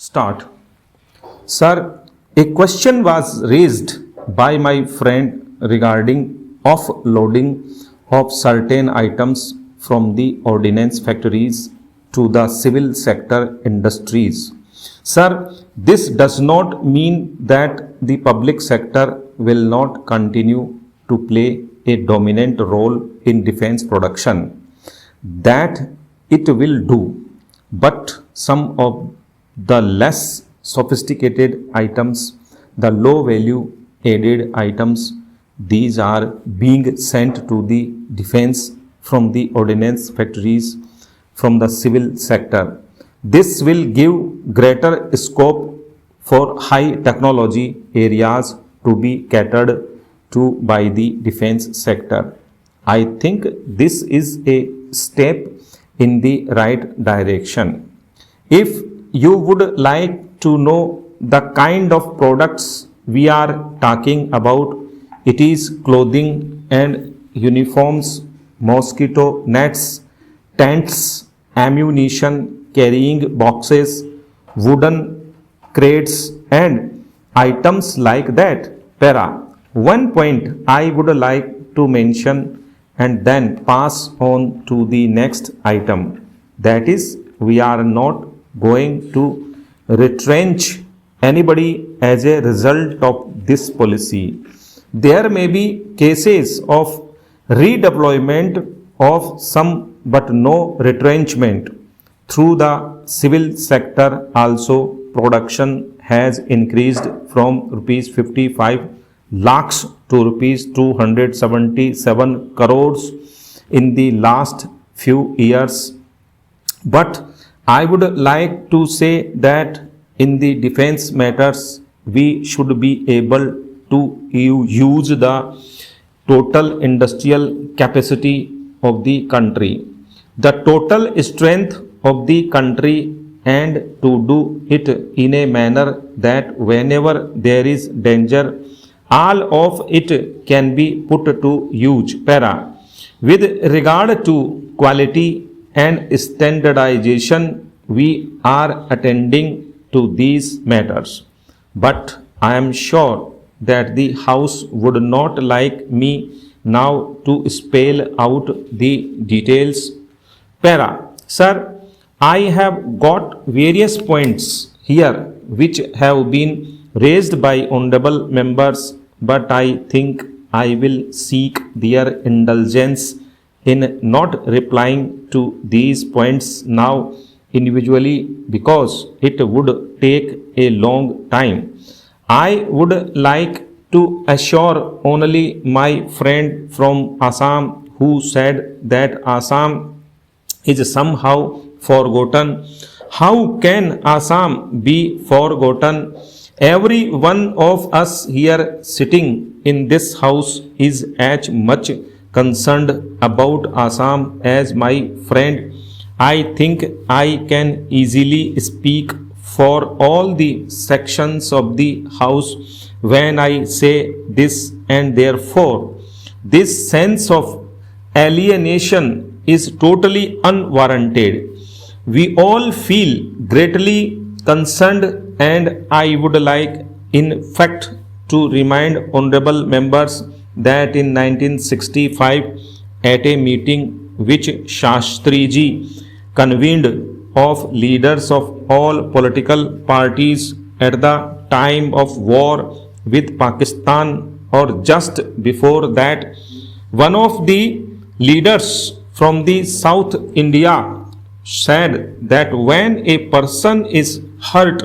Start. Sir, a question was raised by my friend regarding offloading of certain items from the ordnance factories to the civil sector industries. Sir, this does not mean that the public sector will not continue to play a dominant role in defense production. That it will do, but some of the less sophisticated items, the low value added items, these are being sent to the defense from the ordnance factories from the civil sector. This will give greater scope for high technology areas to be catered to by the defense sector. I think this is a step in the right direction. If you would like to know the kind of products we are talking about, it is clothing and uniforms, mosquito nets, tents, ammunition, carrying boxes, wooden crates, and items like that. Para. One point I would like to mention and then pass on to the next item. That is, we are not going to retrench anybody as a result of this policy. There may be cases of redeployment of some but no retrenchment. Through the civil sector also production has increased from rupees 55 lakhs to rupees 277 crores in the last few years. But I would like to say that in the defense matters, we should be able to use the total industrial capacity of the country, the total strength of the country, and to do it in a manner that whenever there is danger, all of it can be put to use. Para. With regard to quality and standardization, we are attending to these matters. But I am sure that the House would not like me now to spell out the details. Para. Sir, I have got various points here which have been raised by honorable members, but I think I will seek their indulgence in not replying to these points now individually because it would take a long time. I would like to assure only my friend from Assam who said that Assam is somehow forgotten. How can Assam be forgotten? Every one of us here sitting in this house is as much concerned about Assam as my friend. I think I can easily speak for all the sections of the house when I say this, and therefore this sense of alienation is totally unwarranted. We all feel greatly concerned, and I would like in fact to remind honorable members that in 1965 at a meeting which Shastriji convened of leaders of all political parties at the time of war with Pakistan or just before that, one of the leaders from the South India said that when a person is hurt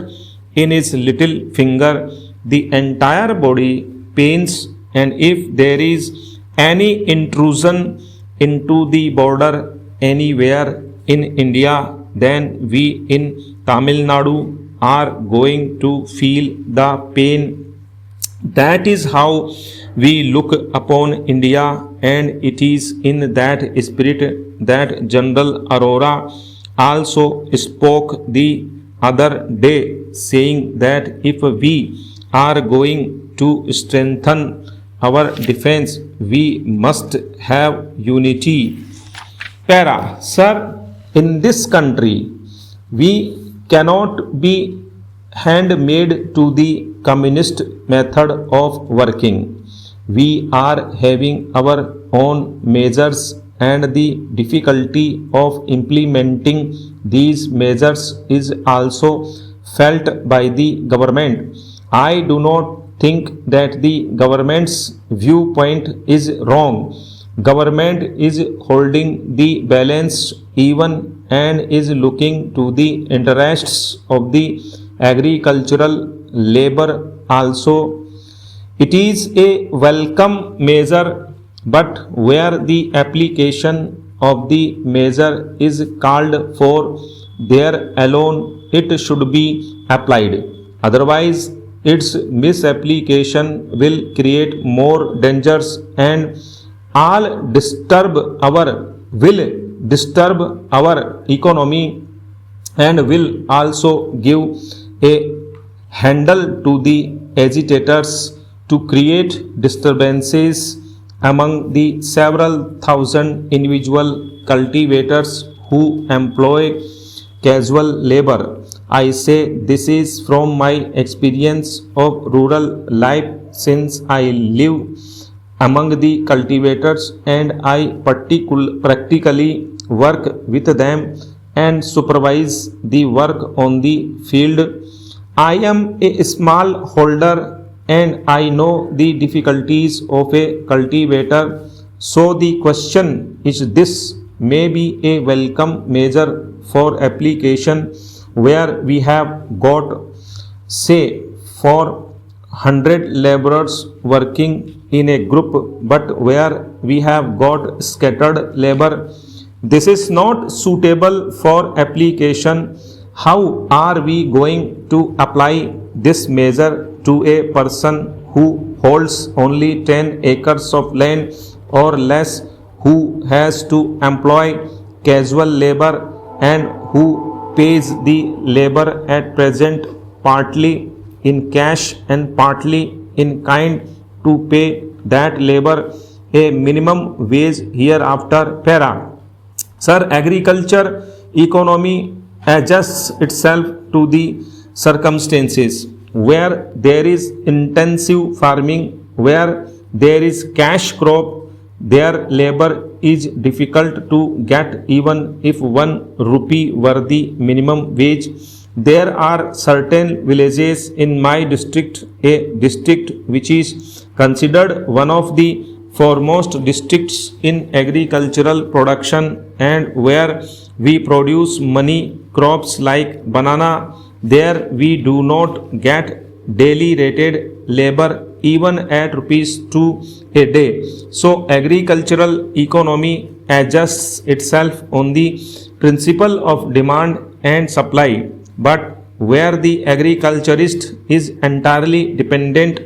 in his little finger, the entire body pains, and if there is any intrusion into the border anywhere in India, then we in Tamil Nadu are going to feel the pain. That is how we look upon India, and it is in that spirit that General Arora also spoke the other day, saying that if we are going to strengthen our defense, we must have unity. Para. Sir, in this country, we cannot be handmade to the communist method of working. We are having our own measures, and the difficulty of implementing these measures is also felt by the government. I do not think that the government's viewpoint is wrong. Government is holding the balance even and is looking to the interests of the agricultural labor also. It is a welcome measure, but where the application of the measure is called for, there alone it should be applied. Otherwise, its misapplication will create more dangers and will disturb our economy and will also give a handle to the agitators to create disturbances among the several thousand individual cultivators who employ casual labor. I say this is from my experience of rural life, since I live among the cultivators and I practically work with them and supervise the work on the field. I am a small holder and I know the difficulties of a cultivator. So the question is this: may be a welcome measure for application where we have got, say, 400 laborers working in a group, but where we have got scattered labor. This is not suitable for application. How are we going to apply this measure to a person who holds only 10 acres of land or less, who has to employ casual labor and who pays the labor at present partly in cash and partly in kind to pay that labor a minimum wage hereafter? Para. Sir, agriculture economy adjusts itself to the circumstances. Where there is intensive farming, where there is cash crop, their labor is difficult to get even if 1 rupee were the minimum wage. There are certain villages in my district, a district which is considered one of the foremost districts in agricultural production, and where we produce many crops like banana. There we do not get daily rated labor even at rupees 2 a day. So agricultural economy adjusts itself on the principle of demand and supply, but where the agriculturist is entirely dependent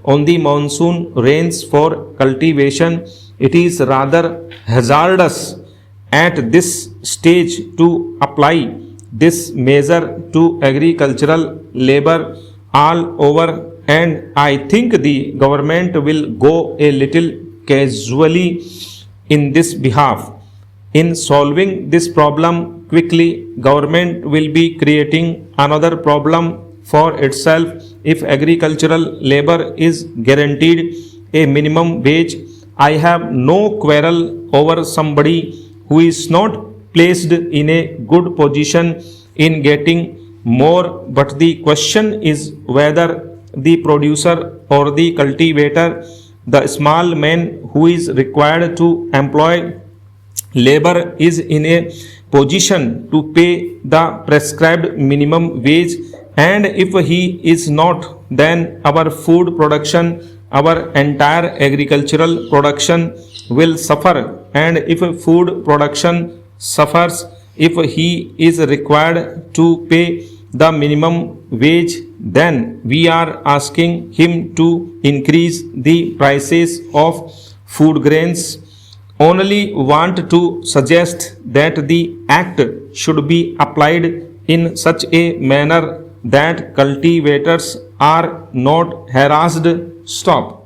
on the monsoon rains for cultivation, it is rather hazardous at this stage to apply this measure to agricultural labor all over, and I think the government will go a little casually in this behalf. In solving this problem quickly, government will be creating another problem for itself. If agricultural labor is guaranteed a minimum wage, I have no quarrel over somebody who is not placed in a good position in getting more, but the question is whether the producer or the cultivator, the small man who is required to employ labor, is in a position to pay the prescribed minimum wage, and if he is not, then our food production, our entire agricultural production will suffer. And if food production suffers, if he is required to pay the minimum wage, then we are asking him to increase the prices of food grains. Only want to suggest that the act should be applied in such a manner that cultivators are not harassed. Stop.